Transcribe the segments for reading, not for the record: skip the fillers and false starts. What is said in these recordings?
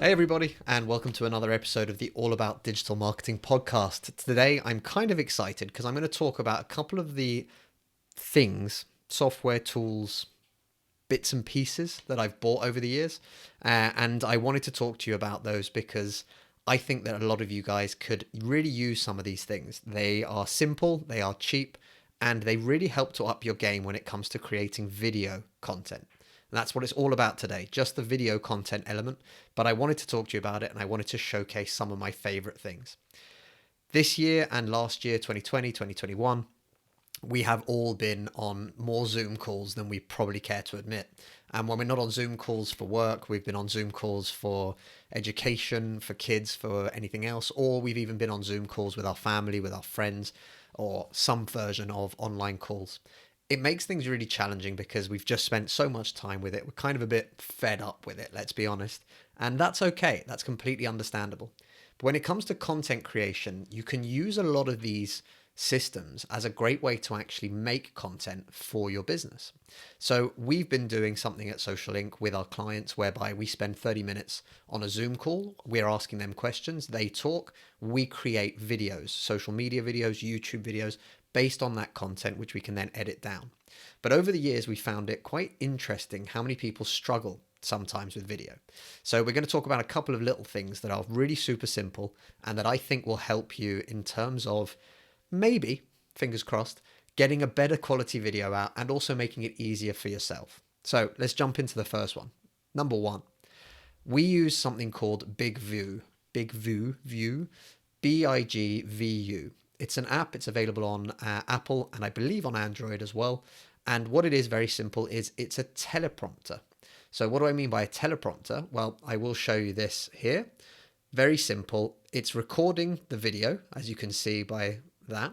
Hey everybody, and welcome to another episode of the All About Digital Marketing podcast. Today I'm kind of excited because I'm going to talk about a couple of the things, software tools, bits and pieces that I've bought over the years. And I wanted to talk to you about those because I think that a lot of you guys could really use some of these things. They are simple, they are cheap, and they really help to up your game when it comes to creating video content. And that's what it's all about today, just the video content element. But I wanted to talk to you about it and I wanted to showcase some of my favorite things. This year and last year, 2020, 2021, we have all been on more Zoom calls than we probably care to admit. And when we're not on Zoom calls for work, we've been on Zoom calls for education, for kids, for anything else, or we've even been on Zoom calls with our family, with our friends, or some version of online calls. It makes things really challenging because we've just spent so much time with it. We're kind of a bit fed up with it, let's be honest. And that's okay. That's completely understandable. But when it comes to content creation, you can use a lot of these systems as a great way to actually make content for your business. So we've been doing something at Social Inc. with our clients whereby we spend 30 minutes on a Zoom call. We're asking them questions, they talk, we create videos, social media videos, YouTube videos based on that content, which we can then edit down. But over the years, we found it quite interesting how many people struggle sometimes with video. So we're going to talk about a couple of little things that are really super simple and that I think will help you in terms of maybe, fingers crossed, getting a better quality video out and also making it easier for yourself. So let's jump into the first one. Number one, we use something called BigVu, BigVu, BigVu. It's an app. It's available on Apple and I believe on Android as well. And what it is, very simple, is it's a teleprompter. So what do I mean by a teleprompter? Well, I will show you this here. Very simple. It's recording the video, as you can see by that.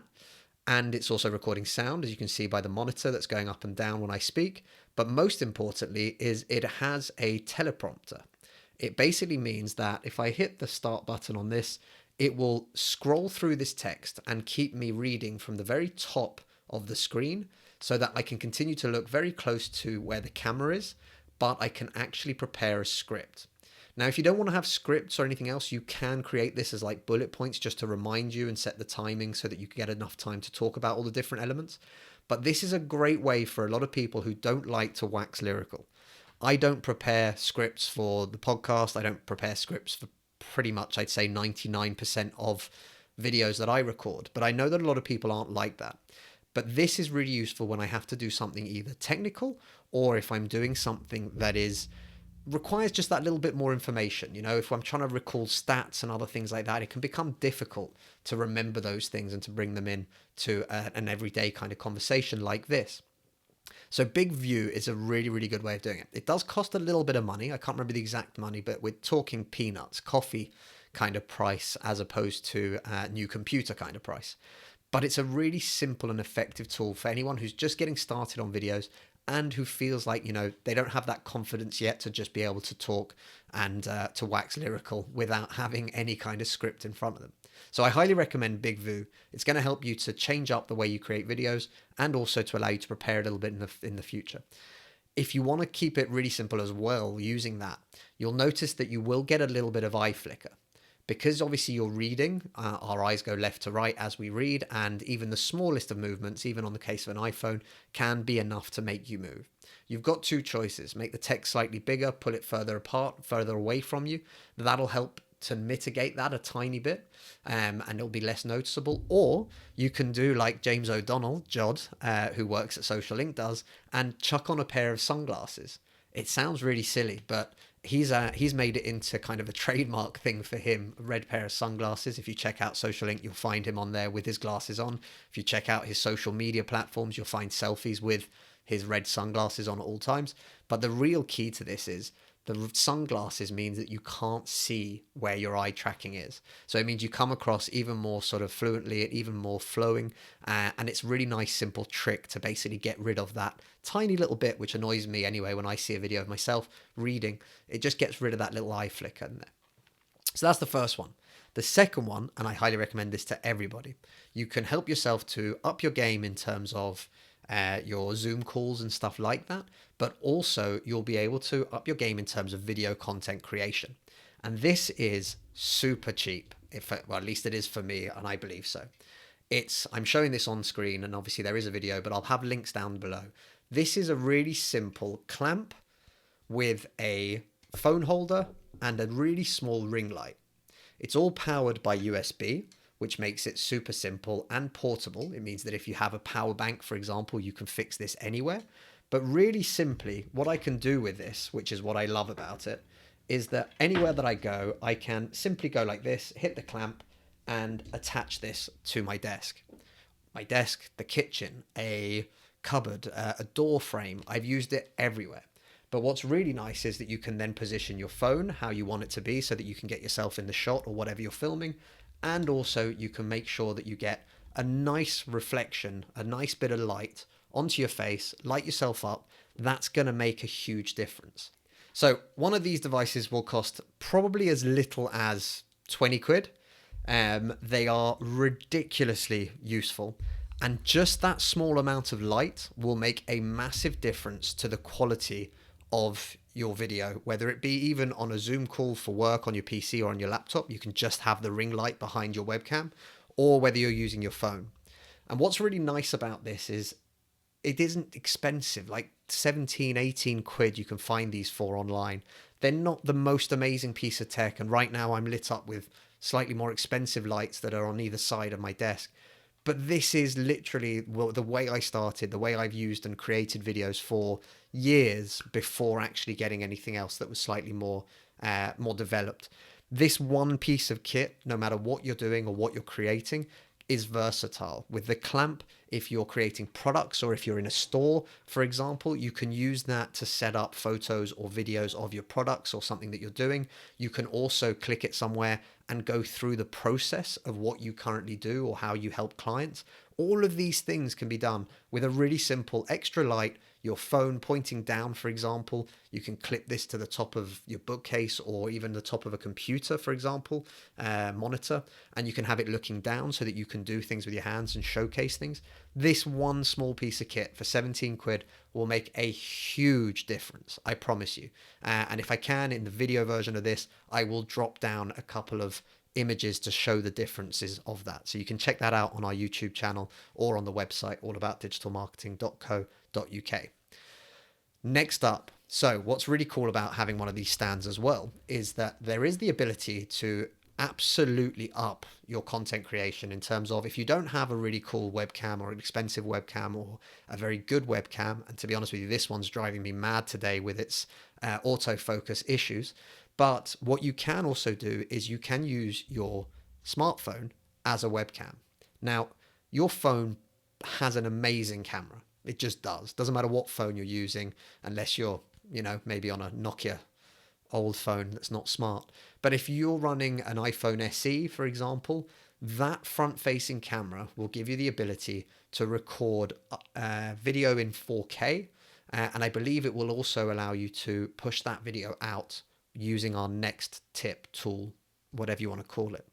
And it's also recording sound, as you can see by the monitor that's going up and down when I speak. But most importantly is it has a teleprompter. It basically means that if I hit the start button on this, it will scroll through this text and keep me reading from the very top of the screen so that I can continue to look very close to where the camera is, but I can actually prepare a script. Now, if you don't want to have scripts or anything else, you can create this as like bullet points just to remind you and set the timing so that you can get enough time to talk about all the different elements. But this is a great way for a lot of people who don't like to wax lyrical. I don't prepare scripts for the podcast. I don't prepare scripts for pretty much, I'd say 99% of videos that I record. But I know that a lot of people aren't like that. But this is really useful when I have to do something either technical or if I'm doing something that requires just that little bit more information. You know, if I'm trying to recall stats and other things like that, it can become difficult to remember those things and to bring them in to an everyday kind of conversation like this. So BigVu is a really, really good way of doing it. It does cost a little bit of money. I can't remember the exact money, but we're talking peanuts, coffee kind of price as opposed to new computer kind of price. But it's a really simple and effective tool for anyone who's just getting started on videos and who feels like, you know, they don't have that confidence yet to just be able to talk and to wax lyrical without having any kind of script in front of them. So I highly recommend BigVu. It's going to help you to change up the way you create videos and also to allow you to prepare a little bit in the future. If you want to keep it really simple as well using that, you'll notice that you will get a little bit of eye flicker. Because obviously you're reading, our eyes go left to right as we read, and even the smallest of movements, even on the case of an iPhone, can be enough to make you move. You've got two choices. Make the text slightly bigger, pull it further apart, further away from you. That'll help to mitigate that a tiny bit, and it'll be less noticeable. Or you can do like James O'Donnell, Jod, who works at Social Inc. does, and chuck on a pair of sunglasses. It sounds really silly, but he's made it into kind of a trademark thing for him, a red pair of sunglasses. If you check out Social Link, you'll find him on there with his glasses on. If you check out his social media platforms, you'll find selfies with his red sunglasses on at all times. But the real key to this is the sunglasses means that you can't see where your eye tracking is. So it means you come across even more sort of fluently, even more flowing. And it's a really nice, simple trick to basically get rid of that tiny little bit, which annoys me anyway when I see a video of myself reading. It just gets rid of that little eye flicker in there. So that's the first one. The second one, and I highly recommend this to everybody, you can help yourself to up your game in terms of your Zoom calls and stuff like that, but also you'll be able to up your game in terms of video content creation. And this is super cheap. Well, at least it is for me, and I believe so. I'm showing this on screen, and obviously there is a video, but I'll have links down below. This is a really simple clamp with a phone holder and a really small ring light. It's all powered by USB, which makes it super simple and portable. It means that if you have a power bank, for example, you can fix this anywhere. But really simply, what I can do with this, which is what I love about it, is that anywhere that I go, I can simply go like this, hit the clamp, and attach this to my desk. My desk, the kitchen, a cupboard, a door frame. I've used it everywhere. But what's really nice is that you can then position your phone how you want it to be so that you can get yourself in the shot or whatever you're filming. And also you can make sure that you get a nice reflection, a nice bit of light onto your face, light yourself up. That's going to make a huge difference. So one of these devices will cost probably as little as 20 quid. They are ridiculously useful. And just that small amount of light will make a massive difference to the quality of your video, whether it be even on a Zoom call for work on your PC or on your laptop. You can just have the ring light behind your webcam, or whether you're using your phone. And what's really nice about this is it isn't expensive, like 17, 18 quid you can find these for online. They're not the most amazing piece of tech, and right now I'm lit up with slightly more expensive lights that are on either side of my desk. But this is literally the way I started, the way I've used and created videos for years before actually getting anything else that was slightly more developed. This one piece of kit, no matter what you're doing or what you're creating, is versatile. With the clamp, if you're creating products or if you're in a store, for example, you can use that to set up photos or videos of your products or something that you're doing. You can also click it somewhere and go through the process of what you currently do or how you help clients. All of these things can be done with a really simple extra light, your phone pointing down, for example. You can clip this to the top of your bookcase or even the top of a computer, for example, monitor, and you can have it looking down so that you can do things with your hands and showcase things. This one small piece of kit for 17 quid will make a huge difference, I promise you. And if I can, in the video version of this, I will drop down a couple of images to show the differences of that. So you can check that out on our YouTube channel or on the website allaboutdigitalmarketing.co.uk. Next up, so what's really cool about having one of these stands as well is that there is the ability to absolutely up your content creation in terms of if you don't have a really cool webcam or an expensive webcam or a very good webcam, and to be honest with you, this one's driving me mad today with its autofocus issues. But what you can also do is you can use your smartphone as a webcam. Now, your phone has an amazing camera. It just does. Doesn't matter what phone you're using, unless you're, maybe on a Nokia old phone that's not smart. But if you're running an iPhone SE, for example, that front-facing camera will give you the ability to record video in 4K. And I believe it will also allow you to push that video out using our next tip tool, whatever you want to call it.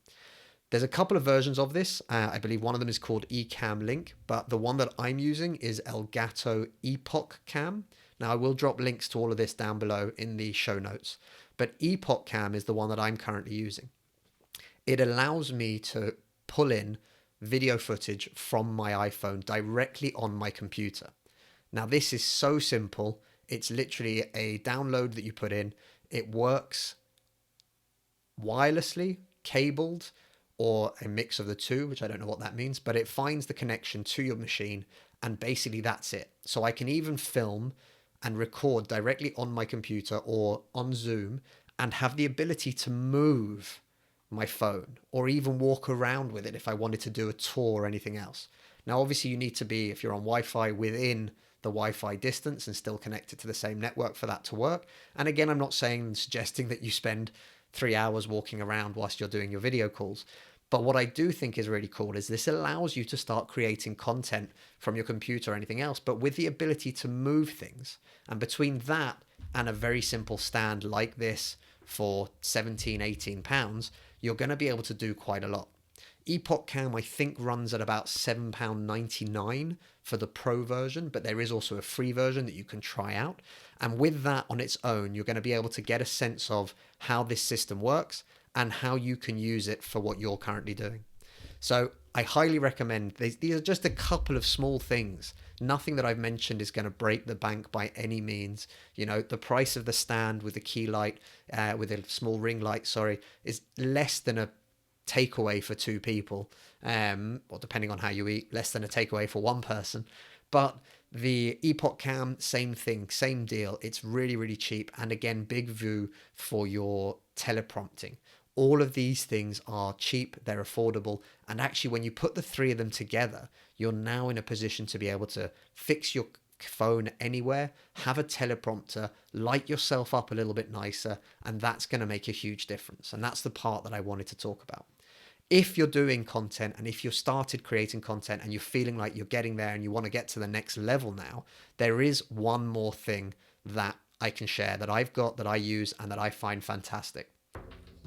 There's a couple of versions of this. I believe one of them is called Ecamm Link, but the one that I'm using is Elgato Epoch Cam. Now, I will drop links to all of this down below in the show notes, but Epoch Cam is the one that I'm currently using. It allows me to pull in video footage from my iPhone directly on my computer. Now, this is so simple. It's literally a download that you put in. It works wirelessly, cabled, or a mix of the two, which I don't know what that means, but it finds the connection to your machine, and basically that's it. So I can even film and record directly on my computer or on Zoom and have the ability to move my phone or even walk around with it if I wanted to do a tour or anything else. Now, obviously you need to be, if you're on Wi-Fi, within the Wi-Fi distance and still connected to the same network for that to work. And again, I'm not suggesting that you spend 3 hours walking around whilst you're doing your video calls. But what I do think is really cool is this allows you to start creating content from your computer or anything else, but with the ability to move things. And between that and a very simple stand like this for 17, 18 pounds, you're going to be able to do quite a lot. Epoch Cam, I think, runs at about £7.99 for the pro version, but there is also a free version that you can try out. And with that on its own, you're going to be able to get a sense of how this system works and how you can use it for what you're currently doing. So I highly recommend these are just a couple of small things. Nothing that I've mentioned is going to break the bank by any means. You know, the price of the stand with the key light, with a small ring light, is less than a takeaway for two people. Or depending on how you eat, less than a takeaway for one person. But the Epoch Cam, same thing, same deal. It's really, really cheap. And again, BigVu for your teleprompting. All of these things are cheap, they're affordable, and actually when you put the three of them together, you're now in a position to be able to fix your phone anywhere, have a teleprompter, light yourself up a little bit nicer, and that's going to make a huge difference. And that's the part that I wanted to talk about. If you're doing content and if you've started creating content and you're feeling like you're getting there and you want to get to the next level now, there is one more thing that I can share that I've got, that I use, and that I find fantastic.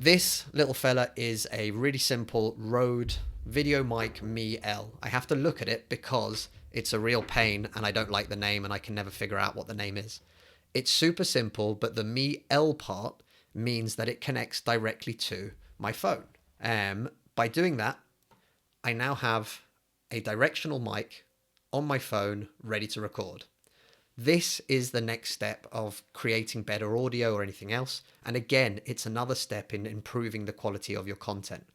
This little fella is a really simple Rode VideoMic Me L. I have to look at it because it's a real pain and I don't like the name and I can never figure out what the name is. It's super simple, but the Me L part means that it connects directly to my phone. By doing that, I now have a directional mic on my phone ready to record. This is the next step of creating better audio or anything else. And again, it's another step in improving the quality of your content.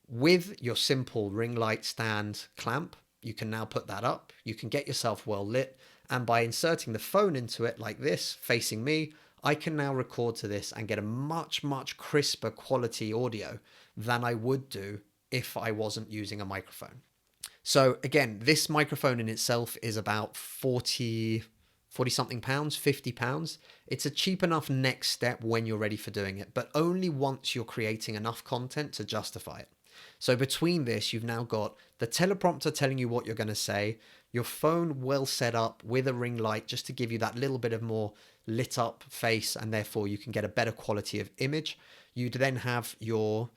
With your simple ring light stand clamp, you can now put that up. You can get yourself well lit. And by inserting the phone into it like this, facing me, I can now record to this and get a much, much crisper quality audio than I would do if I wasn't using a microphone. So again, this microphone in itself is about 40 something pounds, £50. It's a cheap enough next step when you're ready for doing it, but only once you're creating enough content to justify it. So between this, you've now got the teleprompter telling you what you're going to say, your phone well set up with a ring light just to give you that little bit of more lit up face, and therefore you can get a better quality of image. You'd then have your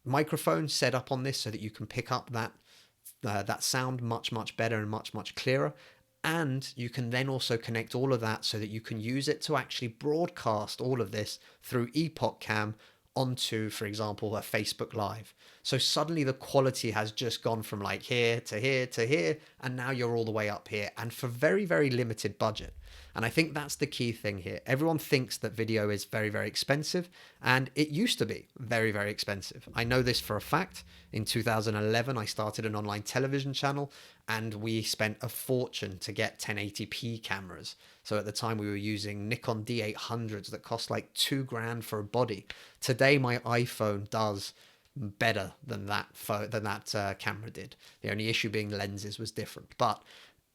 microphone set up on this so that you can pick up that sound much, much better and much, much clearer. And you can then also connect all of that so that you can use it to actually broadcast all of this through Epoch Cam onto, for example, a Facebook Live. So suddenly the quality has just gone from like here to here to here, and now you're all the way up here, and for very, very limited budget. And I think that's the key thing here. Everyone thinks that video is very, very expensive, and it used to be very, very expensive. I know this for a fact. In 2011, I started an online television channel, and we spent a fortune to get 1080p cameras. So at the time we were using Nikon D800s that cost like $2,000 for a body. Today my iPhone does better than that camera did. The only issue being lenses was different, but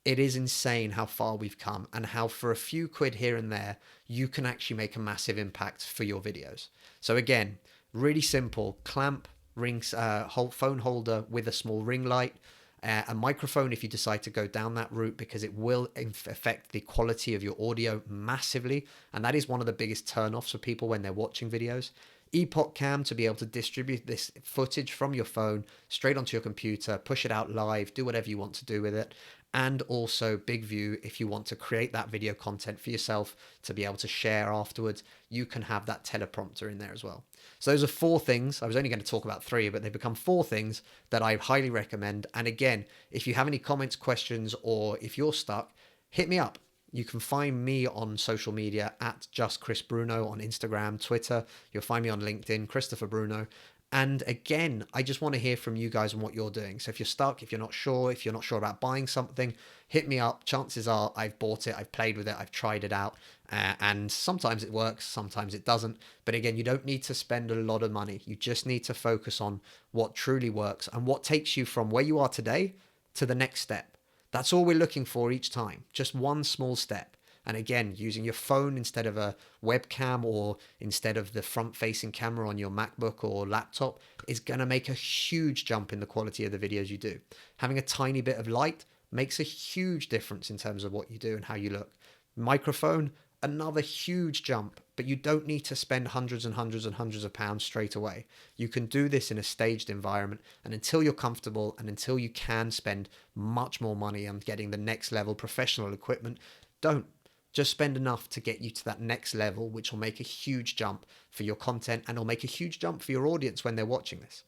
it is insane how far we've come and how for a few quid here and there, you can actually make a massive impact for your videos. So again, really simple clamp, phone holder with a small ring light, a microphone if you decide to go down that route, because it will affect the quality of your audio massively. And that is one of the biggest turnoffs for people when they're watching videos. Epoch Cam to be able to distribute this footage from your phone straight onto your computer, push it out live, do whatever you want to do with it. And also BigVu, if you want to create that video content for yourself to be able to share afterwards, you can have that teleprompter in there as well. So those are 4 things. I was only going to talk about 3, but they've become 4 things that I highly recommend. And again, if you have any comments, questions, or if you're stuck, hit me up. You can find me on social media at justchrisbruno on Instagram, Twitter. You'll find me on LinkedIn, Christopher Bruno. And again, I just want to hear from you guys on what you're doing. So if you're stuck, if you're not sure about buying something, hit me up. Chances are I've bought it, I've played with it, I've tried it out. And sometimes it works, sometimes it doesn't. But again, you don't need to spend a lot of money. You just need to focus on what truly works and what takes you from where you are today to the next step. That's all we're looking for each time. Just one small step. And again, using your phone instead of a webcam or instead of the front-facing camera on your MacBook or laptop is going to make a huge jump in the quality of the videos you do. Having a tiny bit of light makes a huge difference in terms of what you do and how you look. Microphone, another huge jump. but you don't need to spend hundreds and hundreds and hundreds of pounds straight away. You can do this in a staged environment, and until you're comfortable and until you can spend much more money on getting the next level professional equipment, don't. Just spend enough to get you to that next level, which will make a huge jump for your content and will make a huge jump for your audience when they're watching this.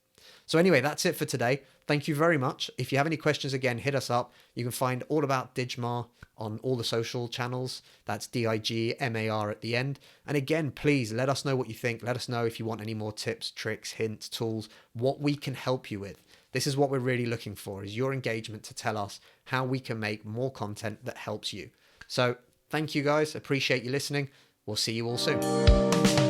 So anyway, that's it for today. Thank you very much. If you have any questions, again, hit us up. You can find all about Digmar on all the social channels. That's DIGMAR at the end. And again, please let us know what you think. Let us know if you want any more tips, tricks, hints, tools, what we can help you with. This is what we're really looking for, is your engagement to tell us how we can make more content that helps you. So thank you guys. Appreciate you listening. We'll see you all soon.